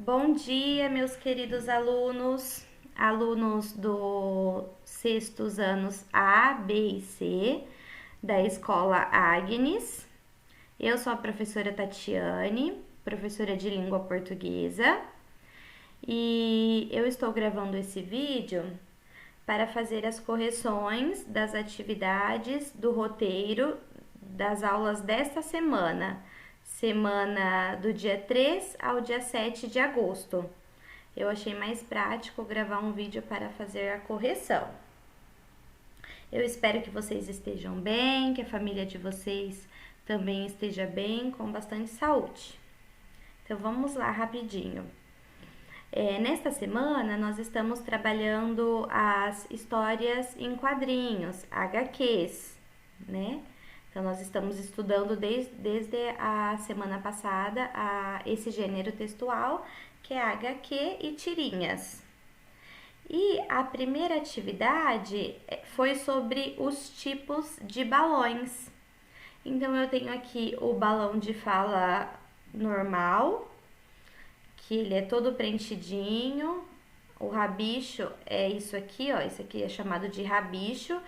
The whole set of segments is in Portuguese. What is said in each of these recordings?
Bom dia, meus queridos alunos, alunos do sextos anos A, B e C, da Escola Agnes. Eu sou a professora Tatiane, professora de língua portuguesa, e eu estou gravando esse vídeo para fazer as correções das atividades do roteiro das aulas desta semana do dia 3 ao dia 7 de agosto. Eu achei mais prático gravar um vídeo para fazer a correção. Eu espero que vocês estejam bem, que a família de vocês também esteja bem, com bastante saúde. Então vamos lá rapidinho. Nesta semana nós estamos trabalhando as histórias em quadrinhos, HQs, né? Então nós estamos estudando desde a semana passada esse gênero textual, que é HQ e tirinhas. E a primeira atividade foi sobre os tipos de balões. Então eu tenho aqui o balão de fala normal, que ele é todo preenchidinho. O rabicho é isso aqui, ó. Isso aqui é chamado de rabicho.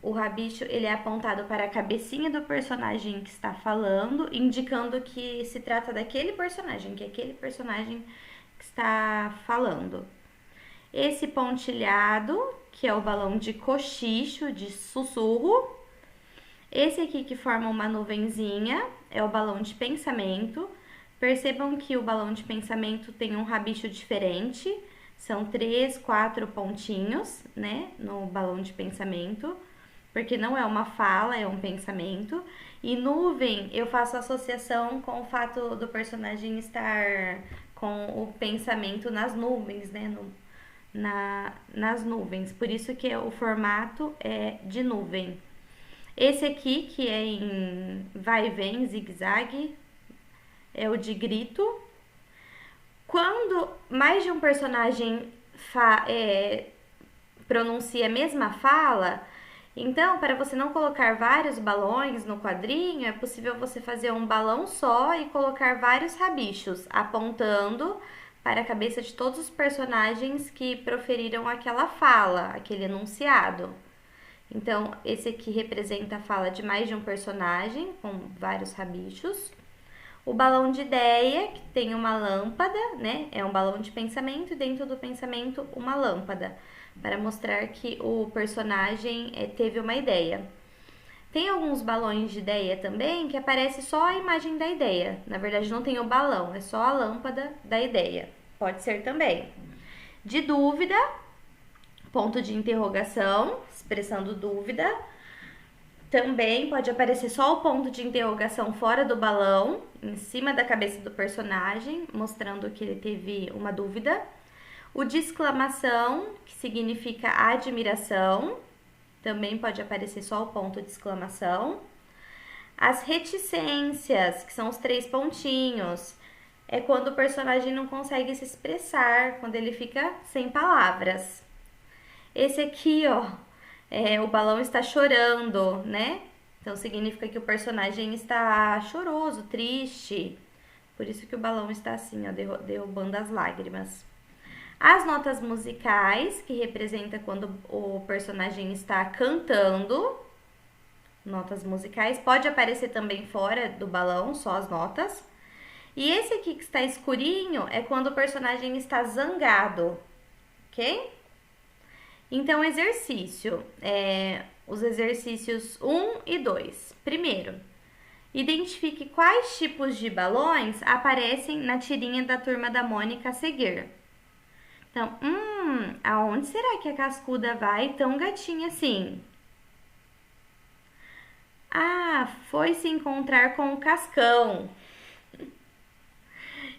O rabicho ele é apontado para a cabecinha do personagem que está falando, indicando que se trata daquele personagem, que é aquele personagem que está falando. Esse pontilhado, que é o balão de cochicho, de sussurro. Esse aqui que forma uma nuvenzinha é o balão de pensamento. Percebam que o balão de pensamento tem um rabicho diferente. São 3, 4 pontinhos, né, no balão de pensamento, porque não é uma fala, é um pensamento. E nuvem, eu faço associação com o fato do personagem estar com o pensamento nas nuvens, né, nas nuvens. Por isso que o formato é de nuvem. Esse aqui, que é em vai e vem, zigue-zague, é o de grito. Quando mais de um personagem pronuncia a mesma fala, então, para você não colocar vários balões no quadrinho, é possível você fazer um balão só e colocar vários rabichos, apontando para a cabeça de todos os personagens que proferiram aquela fala, aquele enunciado. Então, esse aqui representa a fala de mais de um personagem, com vários rabichos. O balão de ideia, que tem uma lâmpada, né? É um balão de pensamento e dentro do pensamento uma lâmpada, para mostrar que o personagem teve uma ideia. Tem alguns balões de ideia também que aparece só a imagem da ideia. Na verdade, não tem o balão, é só a lâmpada da ideia. Pode ser também. De dúvida, ponto de interrogação, expressando dúvida. Também pode aparecer só o ponto de interrogação fora do balão, em cima da cabeça do personagem, mostrando que ele teve uma dúvida. O de exclamação, que significa admiração, também pode aparecer só o ponto de exclamação. As reticências, que são os 3 pontinhos, é quando o personagem não consegue se expressar, quando ele fica sem palavras. Esse aqui, ó, o balão está chorando, né? Então significa que o personagem está choroso, triste. Por isso que o balão está assim, ó, derrubando as lágrimas. As notas musicais, que representa quando o personagem está cantando. Notas musicais. Pode aparecer também fora do balão, só as notas. E esse aqui que está escurinho é quando o personagem está zangado, ok? Então, exercício. Os exercícios 1 e 2. Primeiro, identifique quais tipos de balões aparecem na tirinha da Turma da Mônica a seguir. Então, aonde será que a cascuda vai tão gatinha assim? Ah, foi se encontrar com o Cascão.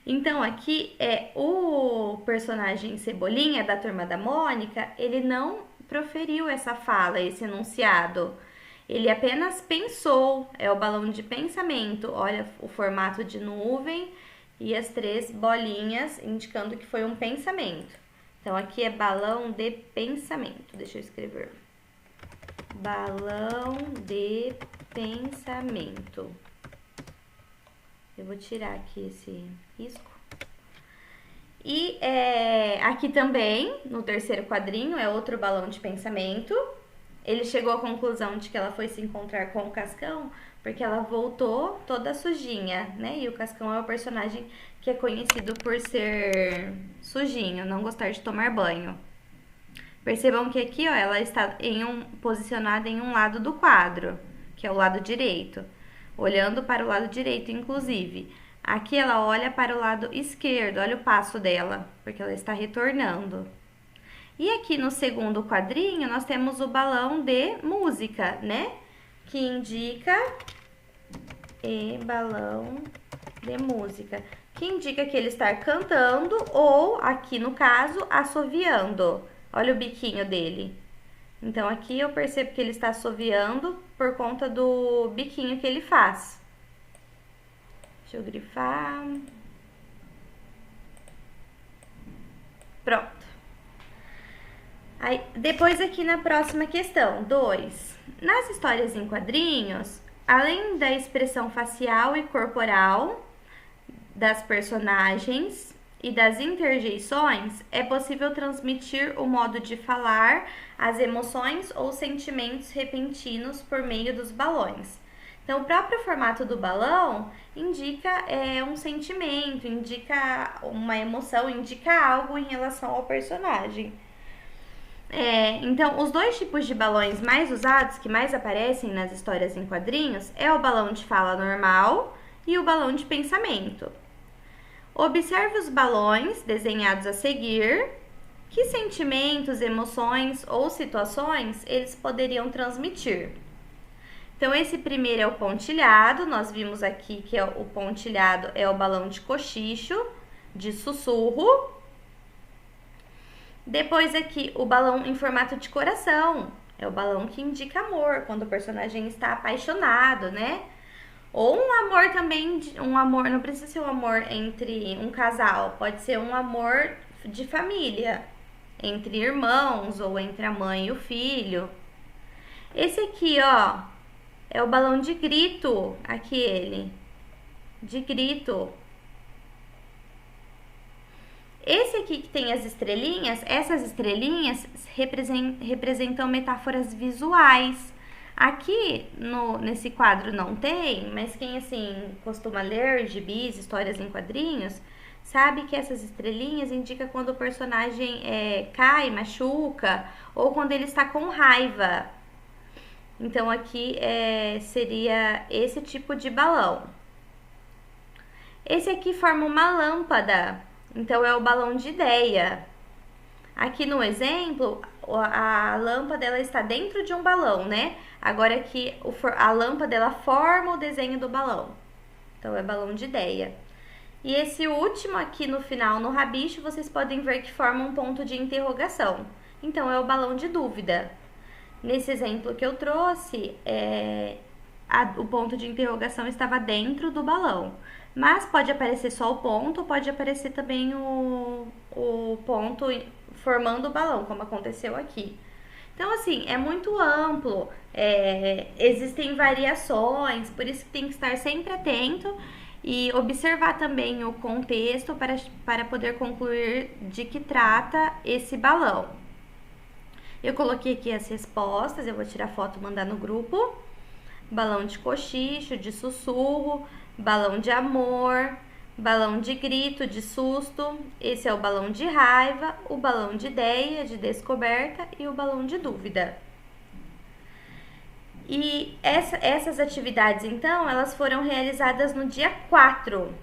Então, aqui o personagem Cebolinha da Turma da Mônica, ele não proferiu essa fala, esse enunciado. Ele apenas pensou, é o balão de pensamento. Olha o formato de nuvem e as 3 bolinhas indicando que foi um pensamento. Então, aqui é balão de pensamento. Deixa eu escrever. Balão de pensamento. Eu vou tirar aqui esse risco. E aqui também, no terceiro quadrinho, é outro balão de pensamento. Ele chegou à conclusão de que ela foi se encontrar com o Cascão porque ela voltou toda sujinha, né? E o Cascão é o personagem que é conhecido por ser sujinho, não gostar de tomar banho. Percebam que aqui, ó, ela está posicionada em um lado do quadro, que é o lado direito, olhando para o lado direito, inclusive. Aqui ela olha para o lado esquerdo, olha o passo dela, porque ela está retornando. E aqui no segundo quadrinho, nós temos o balão de música, né? Que indica... balão de música. Que indica que ele está cantando ou, aqui no caso, assoviando. Olha o biquinho dele. Então, aqui eu percebo que ele está assoviando por conta do biquinho que ele faz. Deixa eu grifar. Pronto. Aí, depois aqui na próxima questão, 2. Nas histórias em quadrinhos, além da expressão facial e corporal das personagens e das interjeições, é possível transmitir o modo de falar, as emoções ou sentimentos repentinos por meio dos balões. Então, o próprio formato do balão indica um sentimento, indica uma emoção, indica algo em relação ao personagem. Então, os dois tipos de balões mais usados, que mais aparecem nas histórias em quadrinhos, é o balão de fala normal e o balão de pensamento. Observe os balões desenhados a seguir. Que sentimentos, emoções ou situações eles poderiam transmitir? Então, esse primeiro é o pontilhado. Nós vimos aqui que o pontilhado é o balão de cochicho, de sussurro. Depois aqui, o balão em formato de coração. É o balão que indica amor, quando o personagem está apaixonado, né? Ou um amor também, um amor, não precisa ser um amor entre um casal, pode ser um amor de família, entre irmãos ou entre a mãe e o filho. Esse aqui, ó, é o balão de grito, aqui ele, de grito. Esse aqui que tem as estrelinhas, essas estrelinhas representam metáforas visuais. Aqui nesse quadro não tem, mas quem assim costuma ler gibis, histórias em quadrinhos, sabe que essas estrelinhas indicam quando o personagem cai, machuca, ou quando ele está com raiva. Então aqui seria esse tipo de balão. Esse aqui forma uma lâmpada. Então, é o balão de ideia. Aqui no exemplo, a lâmpada ela está dentro de um balão, né? Agora aqui, a lâmpada ela forma o desenho do balão. Então, é balão de ideia. E esse último aqui no final, no rabicho, vocês podem ver que forma um ponto de interrogação. Então, é o balão de dúvida. Nesse exemplo que eu trouxe, o ponto de interrogação estava dentro do balão. Mas pode aparecer só o ponto, pode aparecer também o ponto formando o balão, como aconteceu aqui. Então, assim, é muito amplo, existem variações, por isso que tem que estar sempre atento e observar também o contexto para poder concluir de que trata esse balão. Eu coloquei aqui as respostas, eu vou tirar foto e mandar no grupo. Balão de cochicho, de sussurro, balão de amor, balão de grito, de susto. Esse é o balão de raiva, o balão de ideia, de descoberta e o balão de dúvida. E essas atividades, então, elas foram realizadas no dia 4.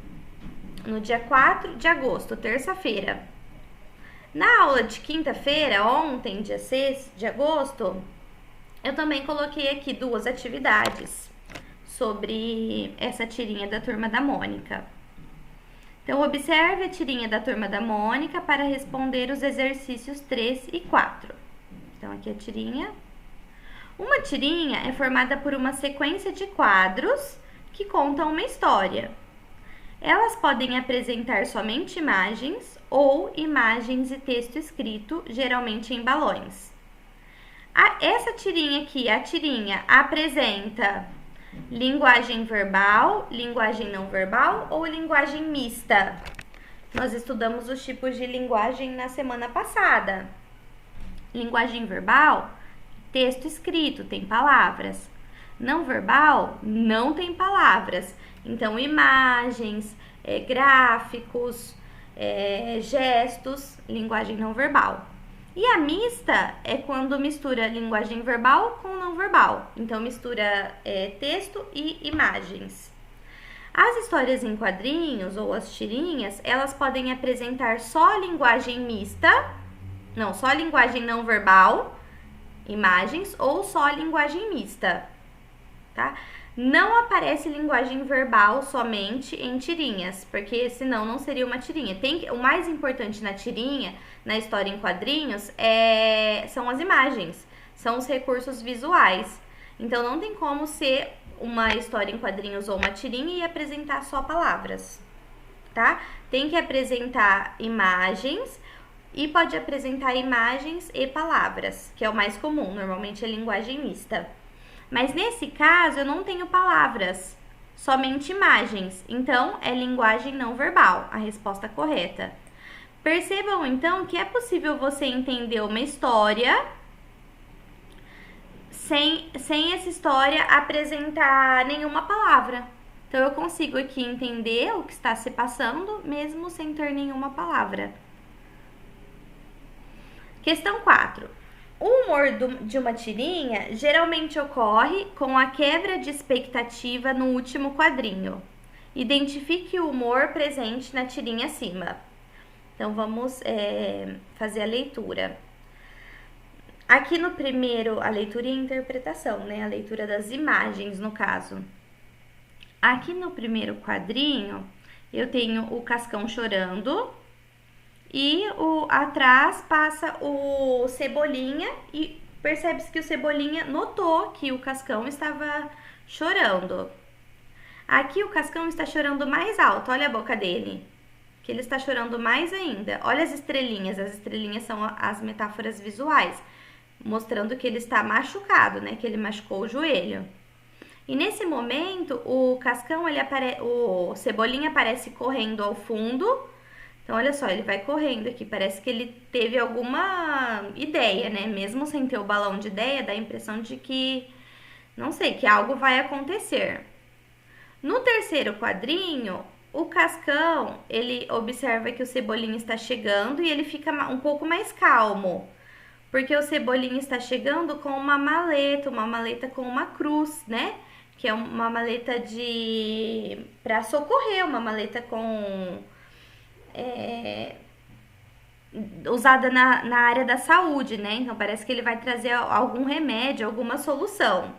No dia 4 de agosto, terça-feira. Na aula de quinta-feira, ontem, dia 6 de agosto, eu também coloquei aqui 2 atividades sobre essa tirinha da Turma da Mônica. Então, observe a tirinha da Turma da Mônica para responder os exercícios 3 e 4. Então, aqui a tirinha. Uma tirinha é formada por uma sequência de quadros que contam uma história. Elas podem apresentar somente imagens ou imagens e texto escrito, geralmente em balões. Essa tirinha aqui, a tirinha, apresenta Linguagem verbal, linguagem não verbal ou linguagem mista? Nós estudamos os tipos de linguagem na semana passada. Linguagem verbal, texto escrito, tem palavras. Não verbal, não tem palavras. Então, imagens, gráficos, gestos, linguagem não verbal. E a mista é quando mistura linguagem verbal com não verbal. Então, mistura texto e imagens. As histórias em quadrinhos ou as tirinhas, elas podem apresentar só linguagem mista, não, só linguagem não verbal, imagens, ou só linguagem mista, tá? Não aparece linguagem verbal somente em tirinhas, porque senão não seria uma tirinha. O mais importante na tirinha, na história em quadrinhos, são as imagens, são os recursos visuais. Então não tem como ser uma história em quadrinhos ou uma tirinha e apresentar só palavras, tá? Tem que apresentar imagens e pode apresentar imagens e palavras, que é o mais comum, normalmente é linguagem mista. Mas nesse caso eu não tenho palavras, somente imagens, então é linguagem não verbal, a resposta correta. Percebam então que é possível você entender uma história sem essa história apresentar nenhuma palavra. Então eu consigo aqui entender o que está se passando, mesmo sem ter nenhuma palavra. Questão 4. O humor de uma tirinha geralmente ocorre com a quebra de expectativa no último quadrinho. Identifique o humor presente na tirinha acima. Então vamos fazer a leitura. Aqui no primeiro, a leitura e a interpretação, né? A leitura das imagens, no caso. Aqui no primeiro quadrinho, eu tenho o Cascão chorando e atrás passa o Cebolinha e percebe-se que o Cebolinha notou que o Cascão estava chorando. Aqui o Cascão está chorando mais alto, olha a boca dele, que ele está chorando mais ainda. Olha as estrelinhas são as metáforas visuais, mostrando que ele está machucado, né? Que ele machucou o joelho. E nesse momento, o Cascão, o Cebolinha aparece correndo ao fundo. Então, olha só, ele vai correndo aqui. Parece que ele teve alguma ideia, né? Mesmo sem ter o balão de ideia, dá a impressão de que, não sei, que algo vai acontecer. No terceiro quadrinho, o Cascão, ele observa que o Cebolinha está chegando e ele fica um pouco mais calmo. Porque o Cebolinha está chegando com uma maleta com uma cruz, né? Que é uma maleta para socorrer, uma maleta usada na área da saúde, né? Então parece que ele vai trazer algum remédio, alguma solução.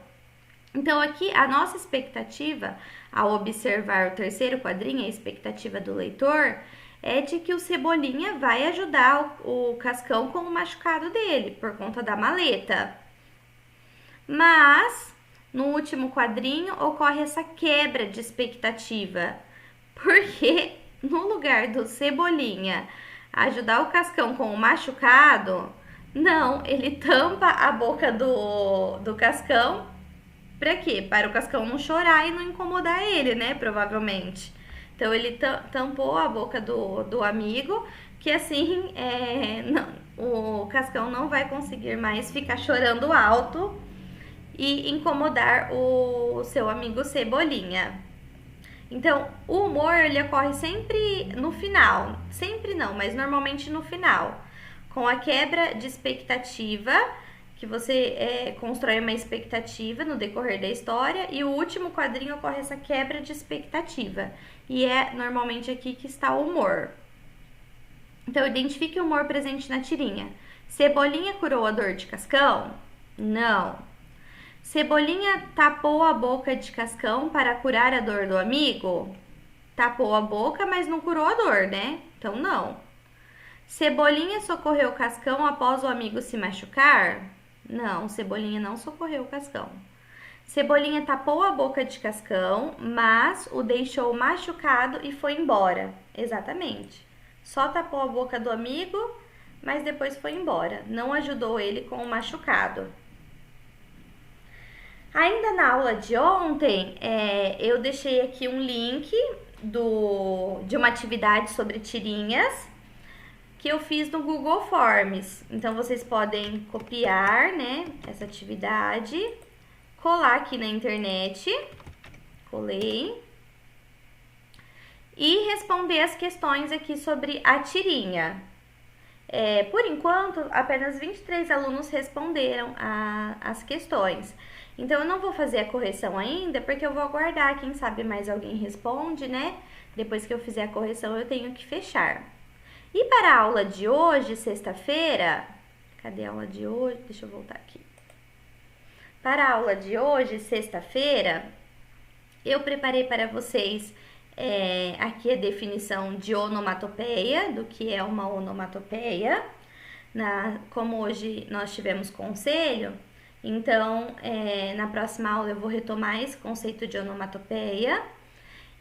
Então aqui a nossa expectativa ao observar o terceiro quadrinho, a expectativa do leitor, é de que o Cebolinha vai ajudar o Cascão com o machucado dele, por conta da maleta. Mas, no último quadrinho, ocorre essa quebra de expectativa, porque no lugar do Cebolinha ajudar o Cascão com o machucado, não, ele tampa a boca do Cascão. Pra quê? Para o Cascão não chorar e não incomodar ele, né? Provavelmente. Então, ele tampou a boca do amigo, que assim o Cascão não vai conseguir mais ficar chorando alto e incomodar o seu amigo Cebolinha. Então, o humor ele ocorre sempre no final. Sempre não, mas normalmente no final. Com a quebra de expectativa, que você constrói uma expectativa no decorrer da história, e o último quadrinho ocorre essa quebra de expectativa. E é normalmente aqui que está o humor. Então, identifique o humor presente na tirinha. Cebolinha curou a dor de Cascão? Não. Cebolinha tapou a boca de Cascão para curar a dor do amigo? Tapou a boca, mas não curou a dor, né? Então, não. Cebolinha socorreu Cascão após o amigo se machucar? Não, Cebolinha não socorreu o Cascão. Cebolinha tapou a boca de Cascão, mas o deixou machucado e foi embora. Exatamente. Só tapou a boca do amigo, mas depois foi embora. Não ajudou ele com o machucado. Ainda na aula de ontem, eu deixei aqui um link de uma atividade sobre tirinhas que eu fiz no Google Forms. Então, vocês podem copiar, né, essa atividade, colar aqui na internet, colei, e responder as questões aqui sobre a tirinha. Por enquanto, apenas 23 alunos responderam as questões. Então, eu não vou fazer a correção ainda, porque eu vou aguardar, quem sabe mais alguém responde, né? Depois que eu fizer a correção, eu tenho que fechar. E para a aula de hoje, sexta-feira, cadê a aula de hoje? Deixa eu voltar aqui. Para a aula de hoje, sexta-feira, eu preparei para vocês aqui a definição de onomatopeia, do que é uma onomatopeia. Como hoje nós tivemos conselho, então na próxima aula eu vou retomar esse conceito de onomatopeia.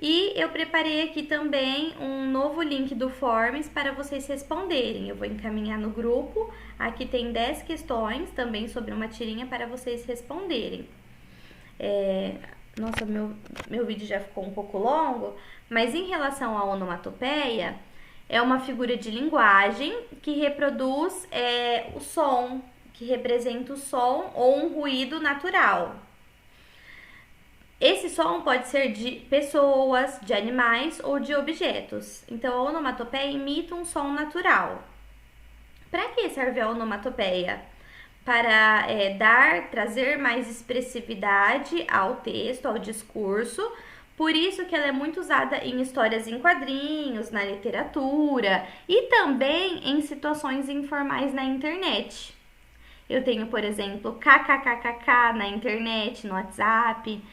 E eu preparei aqui também um novo link do Forms para vocês responderem. Eu vou encaminhar no grupo. Aqui tem 10 questões também sobre uma tirinha para vocês responderem. Nossa, meu vídeo já ficou um pouco longo, mas em relação à onomatopeia, é uma figura de linguagem que reproduz o som, que representa o som ou um ruído natural. Esse som pode ser de pessoas, de animais ou de objetos. Então, a onomatopeia imita um som natural. Para que serve a onomatopeia? Para trazer mais expressividade ao texto, ao discurso. Por isso que ela é muito usada em histórias em quadrinhos, na literatura e também em situações informais na internet. Eu tenho, por exemplo, kkkk na internet, no WhatsApp,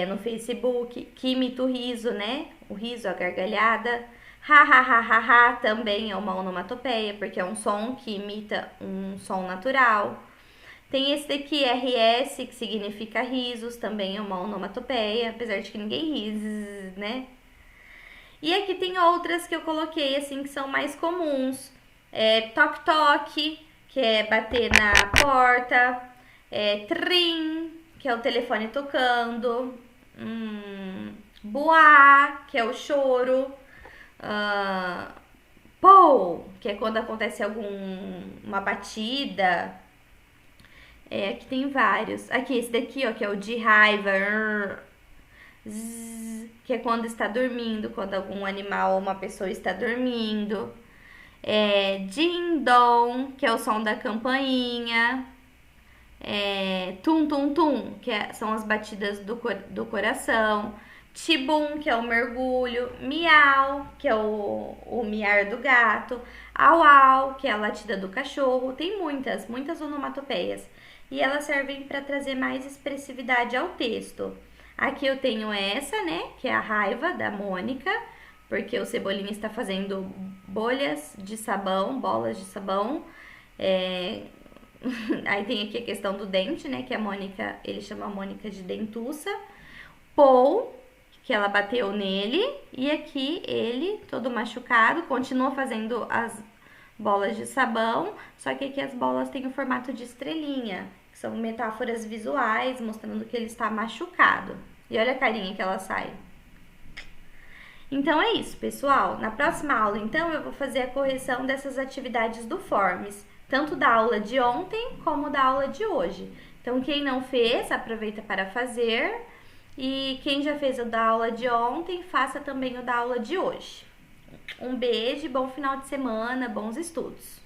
no Facebook, que imita o riso, né? O riso, a gargalhada. Ha também é uma onomatopeia, porque é um som que imita um som natural. Tem esse daqui, RS, que significa risos, também é uma onomatopeia, apesar de que ninguém ri, né? E aqui tem outras que eu coloquei, assim, que são mais comuns. Toque-toque, que é bater na porta. Trim, que é o telefone tocando. Buá, que é o choro. Pou, que é quando acontece uma batida. Aqui tem vários. Aqui, esse daqui, ó, que é o de raiva. Zzz, que é quando está dormindo, quando algum animal ou uma pessoa está dormindo. Ding-dong, que é o som da campainha. Tum-tum-tum, que são as batidas do coração. Tibum, que é o mergulho. Miau, que é o miar do gato. Au-au, que é a latida do cachorro. Tem muitas onomatopeias. E elas servem para trazer mais expressividade ao texto. Aqui eu tenho essa, né, que é a raiva da Mônica, porque o Cebolinha está fazendo bolas de sabão. Aí tem aqui a questão do dente, né, que a Mônica, ele chama a Mônica de dentuça. Pou, que ela bateu nele, e aqui ele, todo machucado, continua fazendo as bolas de sabão, só que aqui as bolas têm o formato de estrelinha, que são metáforas visuais, mostrando que ele está machucado. E olha a carinha que ela sai. Então é isso, pessoal. Na próxima aula, então, eu vou fazer a correção dessas atividades do Forms, tanto da aula de ontem como da aula de hoje. Então, quem não fez, aproveita para fazer. E quem já fez o da aula de ontem, faça também o da aula de hoje. Um beijo, bom final de semana, bons estudos!